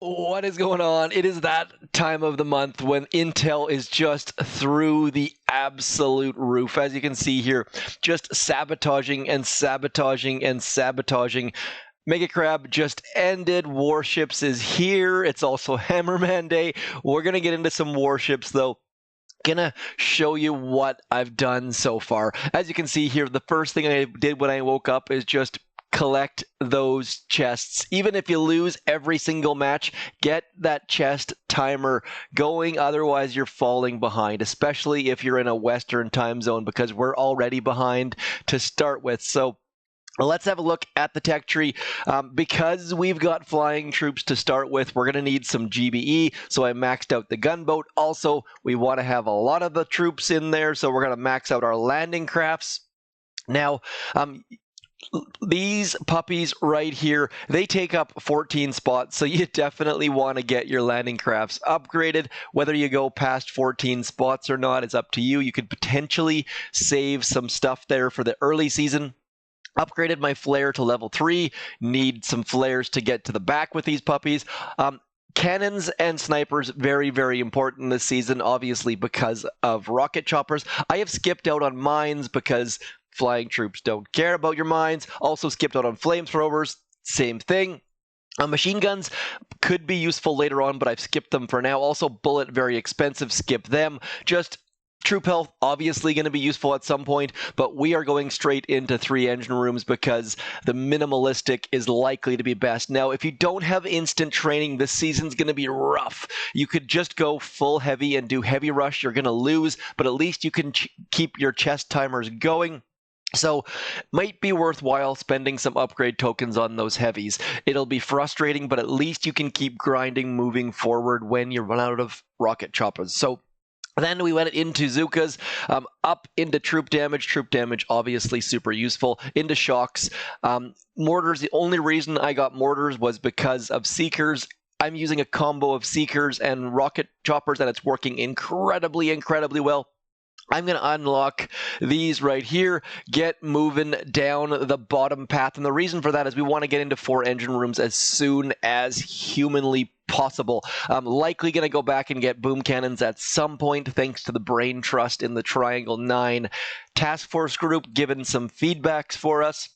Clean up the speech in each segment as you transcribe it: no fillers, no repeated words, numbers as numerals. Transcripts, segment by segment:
What is going on? It is that time of the month when Intel is just through the absolute roof. As you can see here, just sabotaging and sabotaging and sabotaging. Mega Crab just ended. Warships is here. It's also Hammerman Day. We're going to get into some warships, though. Gonna show you what I've done so far. As you can see here, the first thing I did when I woke up is just collect those chests. Even if you lose every single match, get that chest timer going. Otherwise, you're falling behind, especially if you're in a Western time zone, because we're already behind to start with. So let's have a look at the tech tree. Because we've got flying troops to start with, we're going to need some GBE, so I maxed out the gunboat. Also, we want to have a lot of the troops in there, so we're going to max out our landing crafts. Now, these puppies right here, they take up 14 spots, so you definitely want to get your landing crafts upgraded. Whether you go past 14 spots or not is up to you. You could potentially save some stuff there for the early season. Upgraded my flare to level 3. Need some flares to get to the back with these puppies. Cannons and snipers, very, very important this season, obviously because of rocket choppers. I have skipped out on mines because flying troops don't care about your mines. Also skipped out on flamethrowers, same thing. Machine guns could be useful later on, but I've skipped them for now. Also bullet, very expensive, skip them. Just troop health, obviously going to be useful at some point, but we are going straight into 3 engine rooms because the minimalistic is likely to be best. Now, if you don't have instant training, this season's going to be rough. You could just go full heavy and do heavy rush. You're going to lose, but at least you can keep your chest timers going. So, might be worthwhile spending some upgrade tokens on those heavies. It'll be frustrating, but at least you can keep grinding moving forward when you run out of rocket choppers. So, then we went into Zookas, up into troop damage. Troop damage, obviously super useful. Into shocks. Mortars, the only reason I got mortars was because of Seekers. I'm using a combo of Seekers and rocket choppers, and it's working incredibly, incredibly well. I'm going to unlock these right here, get moving down the bottom path. And the reason for that is we want to get into 4 engine rooms as soon as humanly possible. I'm likely going to go back and get boom cannons at some point, thanks to the brain trust in the Triangle 9 task force group, giving some feedbacks for us.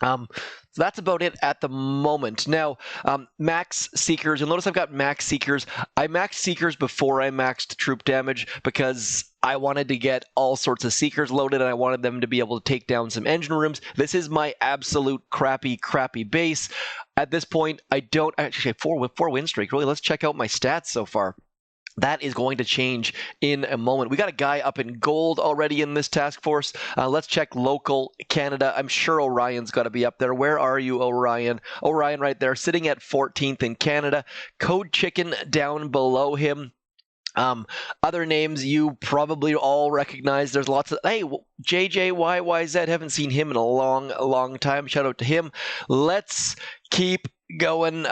So that's about it at the moment. Now, max Seekers. You'll notice I've got max Seekers. I maxed Seekers before I maxed troop damage because I wanted to get all sorts of Seekers loaded and I wanted them to be able to take down some engine rooms. This is my absolute crappy base. At this point, I don't actually have 4 win streak. Really, let's check out my stats so far. That is going to change in a moment. We got a guy up in gold already in this task force. Let's check local Canada. I'm sure Orion's got to be up there. Where are you, Orion? Orion right there, sitting at 14th in Canada. Code Chicken down below him. Other names you probably all recognize. There's lots of, hey, JJYYZ, haven't seen him in a long time. Shout out to him. Let's keep going.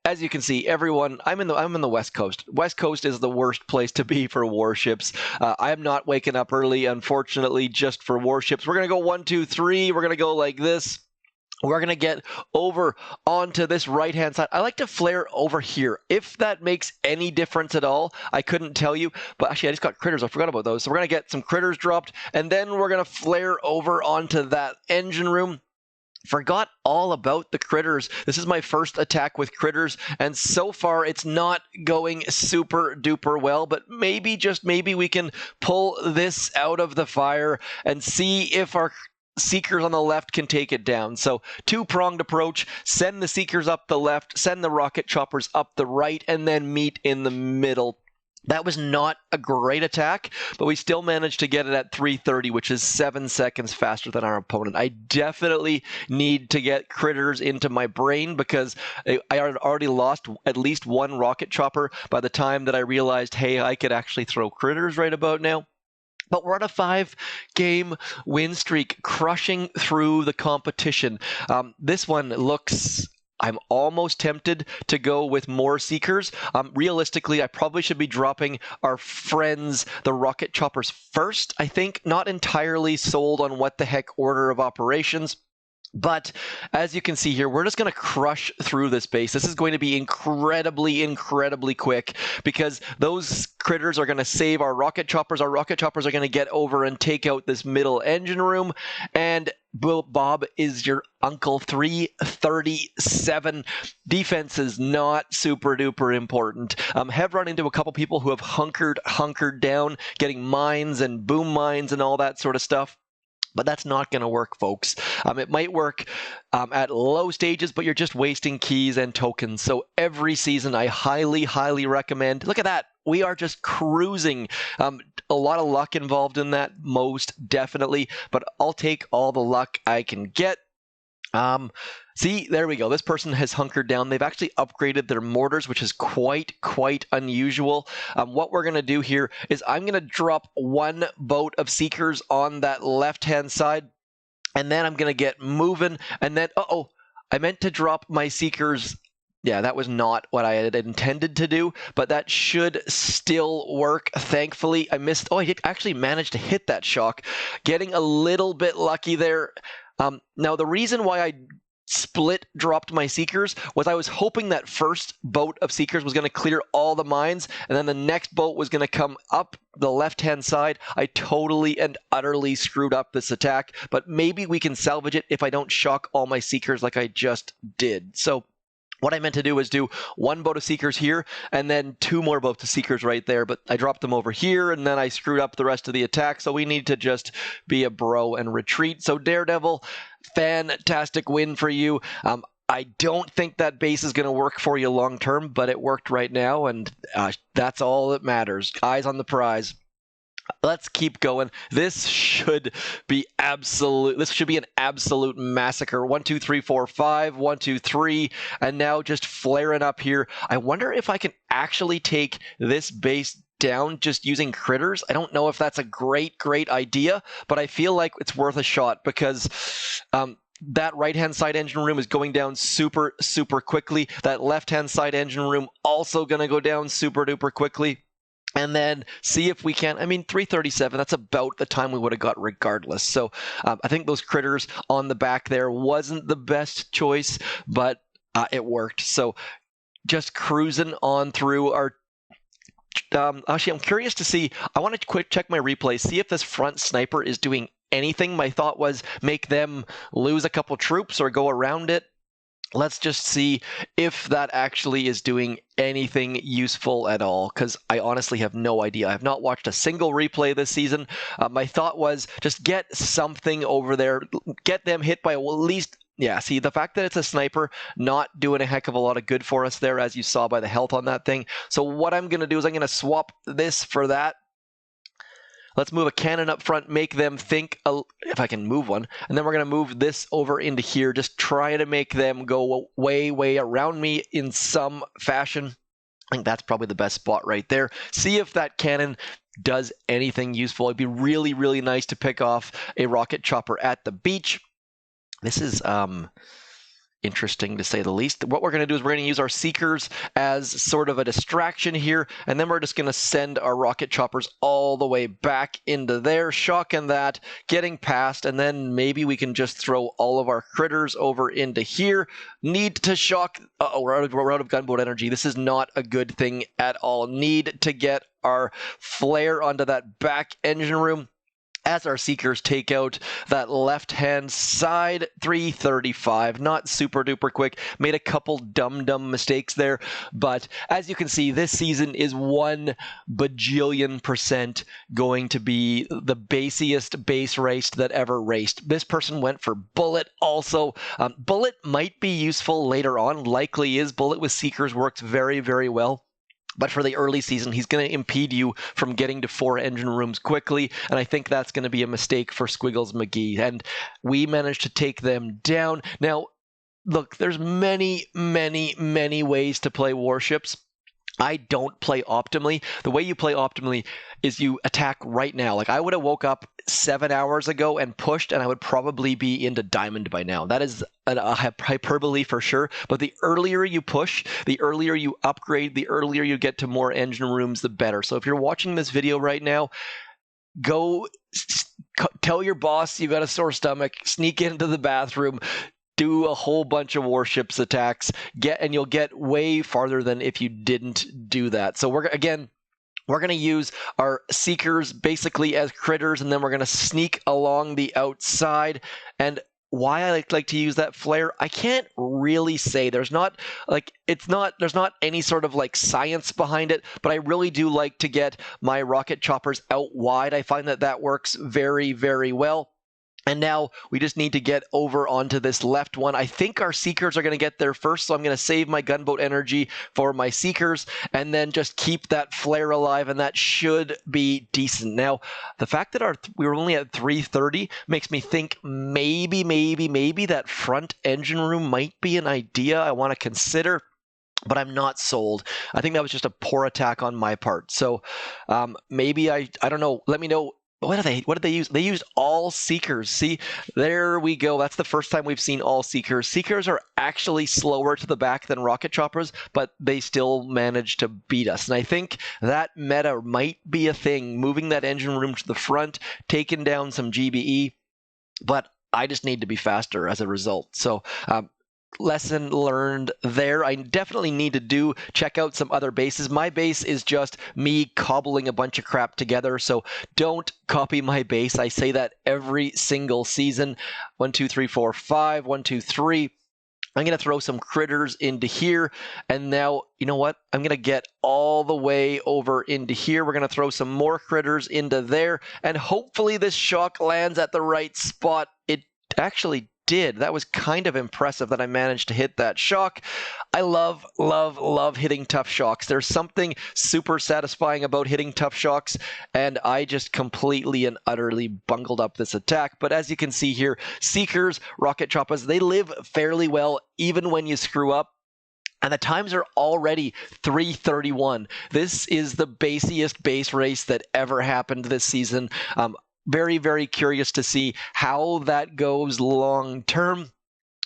As you can see, everyone, I'm in the West Coast. West Coast is the worst place to be for warships. I am not waking up early, unfortunately, just for warships. We're going to go 1, 2, 3. We're going to go like this. We're going to get over onto this right-hand side. I like to flare over here. If that makes any difference at all, I couldn't tell you. But actually, I just got critters. I forgot about those. So we're going to get some critters dropped, and then we're going to flare over onto that engine room. Forgot all about the critters. This is my first attack with critters, and so far it's not going super duper well, but maybe, just maybe, we can pull this out of the fire and see if our Seekers on the left can take it down. So 2-pronged approach, send the Seekers up the left, send the rocket choppers up the right, and then meet in the middle. That was not a great attack, but we still managed to get it at 330, which is 7 seconds faster than our opponent. I definitely need to get critters into my brain because I had already lost at least 1 rocket chopper by the time that I realized, hey, I could actually throw critters right about now. But we're on a 5-game win streak, crushing through the competition. This one looks, I'm almost tempted to go with more Seekers. Realistically, I probably should be dropping our friends, the rocket choppers, first. I think not entirely sold on what the heck order of operations. But as you can see here, we're just going to crush through this base. This is going to be incredibly, incredibly quick because those critters are going to save our rocket choppers. Our rocket choppers are going to get over and take out this middle engine room. And Bob is your Uncle 337. Defense is not super duper important. Have run into a couple people who have hunkered down, getting mines and boom mines and all that sort of stuff. But that's not going to work, folks. It might work at low stages, but you're just wasting keys and tokens. So every season, I highly, highly recommend. Look at that. We are just cruising. A lot of luck involved in that, most definitely. But I'll take all the luck I can get. See, there we go. This person has hunkered down. They've actually upgraded their mortars, which is quite unusual. What we're going to do here is I'm going to drop one boat of Seekers on that left-hand side, and then I'm going to get moving. And then, I meant to drop my Seekers. Yeah, that was not what I had intended to do, but that should still work. Thankfully, I missed. I did actually manage to hit that shock, getting a little bit lucky there. Now, the reason why I split dropped my Seekers was I was hoping that first boat of Seekers was going to clear all the mines, and then the next boat was going to come up the left-hand side. I totally and utterly screwed up this attack, but maybe we can salvage it if I don't shock all my Seekers like I just did. So what I meant to do was do one boat of Seekers here, and then two more boats of Seekers right there, but I dropped them over here, and then I screwed up the rest of the attack, so we need to just be a bro and retreat. So Daredevil, fantastic win for you. I don't think that base is going to work for you long term, but it worked right now, and that's all that matters. Eyes on the prize. Let's keep going. This should be an absolute massacre. 1, 2, 3, 4, 5. 1, 2, 3. And now just flaring up here. I wonder if I can actually take this base down just using critters. I don't know if that's a great idea, but I feel like it's worth a shot because that right-hand side engine room is going down super quickly. That left-hand side engine room also going to go down super duper quickly. And then see if we can. 337, that's about the time we would have got regardless. So I think those critters on the back there wasn't the best choice, but it worked. So just cruising on through our... actually, I'm curious to see. I want to quick check my replay, see if this front sniper is doing anything. My thought was make them lose a couple troops or go around it. Let's just see if that actually is doing anything useful at all, because I honestly have no idea. I have not watched a single replay this season. My thought was just get something over there, get them hit by at least... Yeah, see, the fact that it's a sniper, not doing a heck of a lot of good for us there, as you saw by the health on that thing. So what I'm going to do is I'm going to swap this for that. Let's move a cannon up front, make them think, if I can move one, and then we're going to move this over into here, just try to make them go way around me in some fashion. I think that's probably the best spot right there. See if that cannon does anything useful. It'd be really nice to pick off a rocket chopper at the beach. This is interesting to say the least. What we're going to do is we're going to use our Seekers as sort of a distraction here, and then we're just going to send our rocket choppers all the way back into there, shocking that, getting past, and then maybe we can just throw all of our critters over into here. Need to shock... we're out of gunboat energy. This is not a good thing at all. Need to get our flare onto that back engine room as our Seekers take out that left-hand side. 335, not super duper quick. Made a couple dumb mistakes there, but as you can see, this season is 1 bajillion% going to be the basiest base race that ever raced. This person went for Bullet also. Bullet might be useful later on, likely is. Bullet with Seekers works very well. But for the early season, he's going to impede you from getting to 4 engine rooms quickly, and I think that's going to be a mistake for Squiggles McGee. And we managed to take them down. Now, look, there's many ways to play warships. I don't play optimally. The way you play optimally is you attack right now. Like, I would have woke up 7 hours ago and pushed, and I would probably be into diamond by now. That is a hyperbole for sure. But the earlier you push, the earlier you upgrade, the earlier you get to more engine rooms, the better. So if you're watching this video right now, go tell your boss you got a sore stomach, sneak into the bathroom, do a whole bunch of warships attacks, and you'll get way farther than if you didn't do that. So we're going to use our Seekers basically as critters, and then we're going to sneak along the outside. And why I like to use that flare, I can't really say. There's not any sort of like science behind it, but I really do like to get my rocket choppers out wide. I find that works very, very well. And now we just need to get over onto this left one. I think our Seekers are going to get there first, so I'm going to save my gunboat energy for my Seekers and then just keep that flare alive, and that should be decent. Now, the fact that we were only at 330 makes me think maybe that front engine room might be an idea I want to consider, but I'm not sold. I think that was just a poor attack on my part. So maybe I don't know. Let me know. What did they use? They used all Seekers. See, there we go. That's the first time we've seen all Seekers. Seekers are actually slower to the back than rocket choppers, but they still managed to beat us. And I think that meta might be a thing, moving that engine room to the front, taking down some GBE, but I just need to be faster as a result. So lesson learned there. I definitely need to check out some other bases. My base is just me cobbling a bunch of crap together, so don't copy my base. I say that every single season. 1, 2, 3, 4, 5. 1, 2, 3. I'm going to throw some critters into here, and now, you know what? I'm going to get all the way over into here. We're going to throw some more critters into there, and hopefully this shock lands at the right spot. It actually did. That was kind of impressive that I managed to hit that shock. I love hitting tough shocks. There's something super satisfying about hitting tough shocks, and I just completely and utterly bungled up this attack. But as you can see here, Seekers, Rocket Choppas, they live fairly well even when you screw up. And the times are already 3:31. This is the basiest base race that ever happened this season. Very, very curious to see how that goes long term.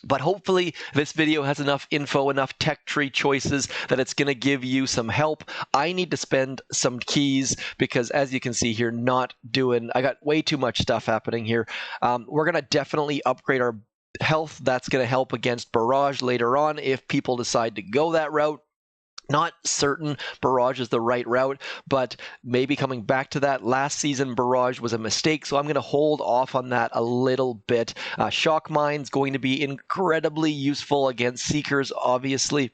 But hopefully this video has enough info, enough tech tree choices that it's going to give you some help. I need to spend some keys because, as you can see here, I got way too much stuff happening here. We're going to definitely upgrade our health. That's going to help against barrage later on if people decide to go that route. Not certain barrage is the right route, but maybe coming back to that. Last season, barrage was a mistake, so I'm going to hold off on that a little bit. Shock mine's going to be incredibly useful against Seekers, obviously.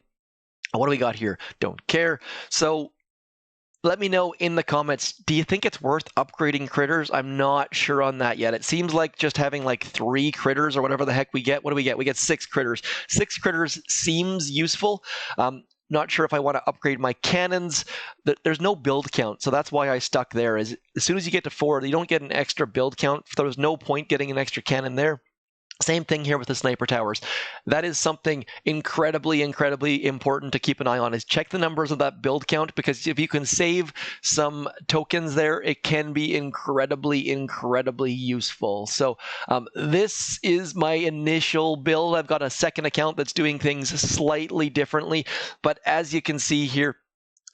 What do we got here? Don't care. So let me know in the comments, do you think it's worth upgrading critters? I'm not sure on that yet. It seems like just having like 3 critters or whatever the heck we get. What do we get? We get 6 critters. 6 critters seems useful. Not sure if I want to upgrade my cannons. There's no build count, so that's why I stuck there. As soon as you get to 4, you don't get an extra build count. There's no point getting an extra cannon there. Same thing here with the sniper towers. That is something incredibly important to keep an eye on, is check the numbers of that build count, because if you can save some tokens there, it can be incredibly useful. So this is my initial build. I've got a second account that's doing things slightly differently, but as you can see here,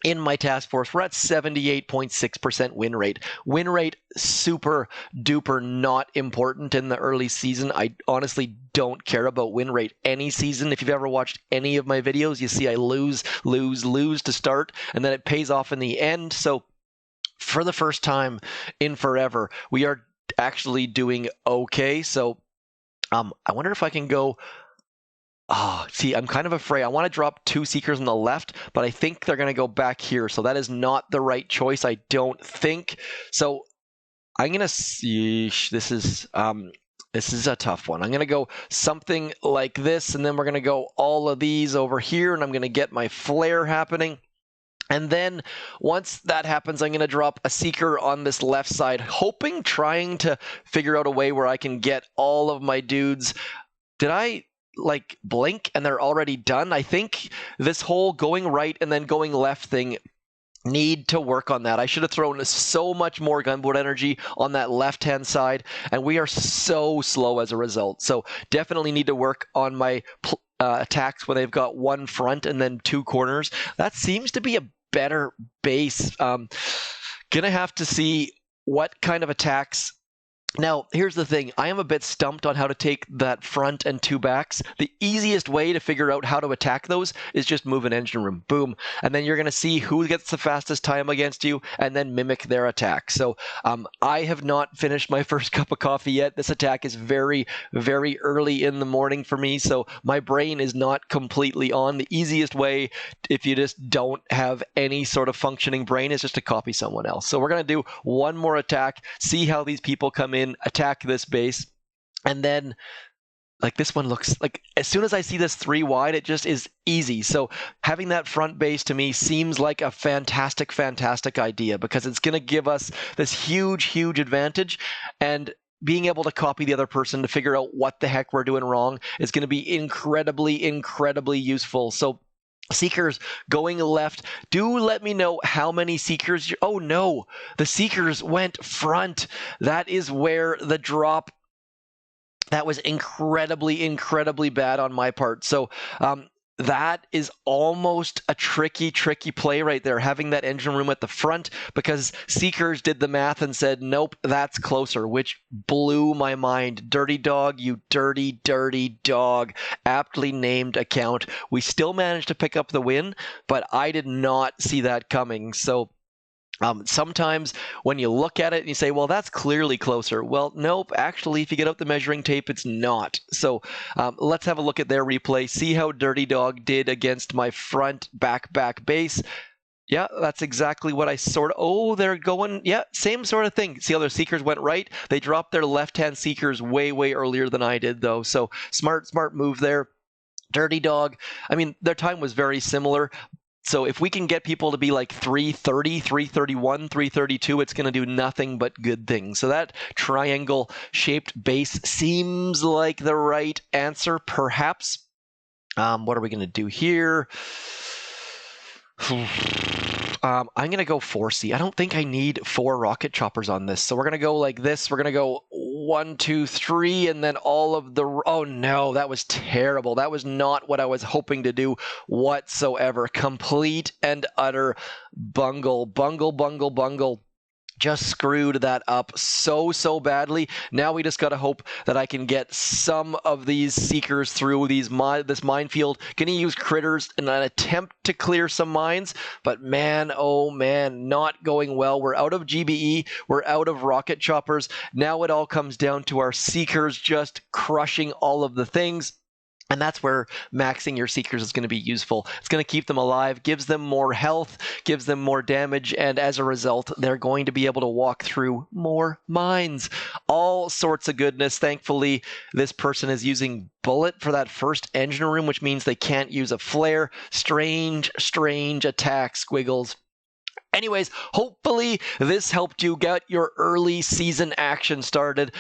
in my task force, we're at 78.6% win rate. Win rate, super duper not important in the early season. I honestly don't care about win rate any season. If you've ever watched any of my videos, you see I lose to start, and then it pays off in the end. So for the first time in forever, we are actually doing okay. So I wonder if I can go... see, I'm kind of afraid. I want to drop 2 Seekers on the left, but I think they're going to go back here. So that is not the right choice, I don't think. So I'm going to see. This is a tough one. I'm going to go something like this, and then we're going to go all of these over here, and I'm going to get my flare happening. And then once that happens, I'm going to drop a Seeker on this left side, trying to figure out a way where I can get all of my dudes. Did I like blink and they're already done? I think this whole going right and then going left thing need to work on that. I should have thrown so much more gunboat energy on that left-hand side, and we are so slow as a result. So definitely need to work on my attacks when they've got 1 front and then 2 corners. That seems to be a better base. Gonna have to see what kind of attacks Now, here's the thing. I am a bit stumped on how to take that front and two backs. The easiest way to figure out how to attack those is just move an engine room. Boom. And then you're going to see who gets the fastest time against you and then mimic their attack. So I have not finished my first cup of coffee yet. This attack is very, very early in the morning for me, so my brain is not completely on. The easiest way, if you just don't have any sort of functioning brain, is just to copy someone else. So we're going to do one more attack, see how these people come in, attack this base, and then like this one looks like, as soon as I see this 3 wide, it just is easy. So having that front base to me seems like a fantastic idea, because it's going to give us this huge advantage, and being able to copy the other person to figure out what the heck we're doing wrong is going to be incredibly useful. So Seekers going left, do let me know how many Seekers oh no, the Seekers went front. That is where the drop, that was incredibly bad on my part. So that is almost a tricky play right there, having that engine room at the front, because Seekers did the math and said, nope, that's closer, which blew my mind. Dirty dog, you dirty dog. Aptly named account. We still managed to pick up the win, but I did not see that coming. So sometimes when you look at it and you say, well, that's clearly closer. Well, nope. Actually, if you get out the measuring tape, it's not. So let's have a look at their replay. See how Dirty Dog did against my front back base. Yeah, that's exactly what I oh, they're going, yeah, same sort of thing. See how their Seekers went right? They dropped their left-hand Seekers way earlier than I did, though. So smart move there. Dirty Dog, I mean, their time was very similar. So if we can get people to be like 330, 331, 332, it's going to do nothing but good things. So that triangle-shaped base seems like the right answer, perhaps. What are we going to do here? I'm going to go 4C. I don't think I need 4 rocket choppers on this. So we're going to go like this. We're going to go 1, 2, 3, and then all of the... Oh, no, that was terrible. That was not what I was hoping to do whatsoever. Complete and utter bungle. Just screwed that up so badly. Now we just got to hope that I can get some of these Seekers through this minefield. Gonna use critters in an attempt to clear some mines, but man, oh man, not going well. We're out of GBE, we're out of rocket choppers. Now it all comes down to our Seekers just crushing all of the things. And that's where maxing your Seekers is going to be useful. It's going to keep them alive, gives them more health, gives them more damage, and as a result, they're going to be able to walk through more mines. All sorts of goodness. Thankfully, this person is using bullet for that first engine room, which means they can't use a flare. Strange attack, Squiggles. Anyways, hopefully this helped you get your early season action started.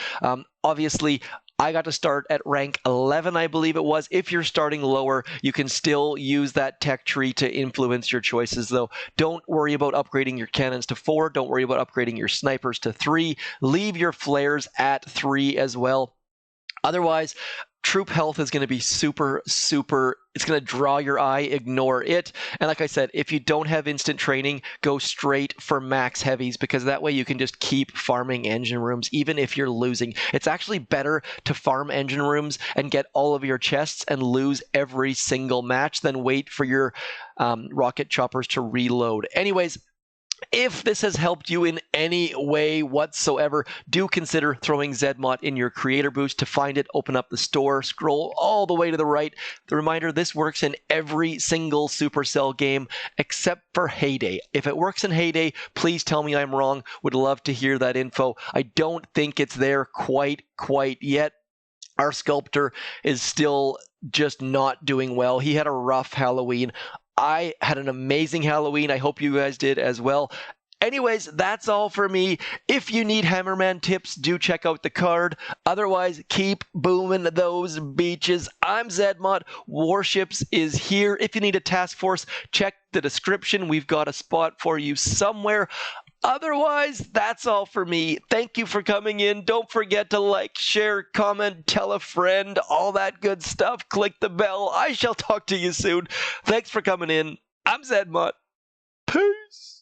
Obviously, I got to start at rank 11, I believe it was. If you're starting lower, you can still use that tech tree to influence your choices, though. Don't worry about upgrading your cannons to 4. Don't worry about upgrading your snipers to 3. Leave your flares at 3 as well. Otherwise, troop health is going to be super, it's going to draw your eye, ignore it. And like I said, if you don't have instant training, go straight for max heavies, because that way you can just keep farming engine rooms, even if you're losing. It's actually better to farm engine rooms and get all of your chests and lose every single match than wait for your rocket choppers to reload. Anyways, if this has helped you in any way whatsoever, do consider throwing Zmot in your creator boost. To find it, open up the store, scroll all the way to the right. The reminder, this works in every single Supercell game except for Heyday. If it works in Heyday, please tell me I'm wrong. Would love to hear that info. I don't think it's there quite yet. Our sculptor is still just not doing well. He had a rough Halloween. I had an amazing Halloween. I hope you guys did as well. Anyways, that's all for me. If you need Hammerman tips, do check out the card. Otherwise, keep booming those beaches. I'm Zmot. Warships is here. If you need a task force, check the description. We've got a spot for you somewhere. Otherwise, that's all for me. Thank you for coming in. Don't forget to like, share, comment, tell a friend, all that good stuff. Click the bell. I shall talk to you soon. Thanks for coming in. I'm Zmot. Peace.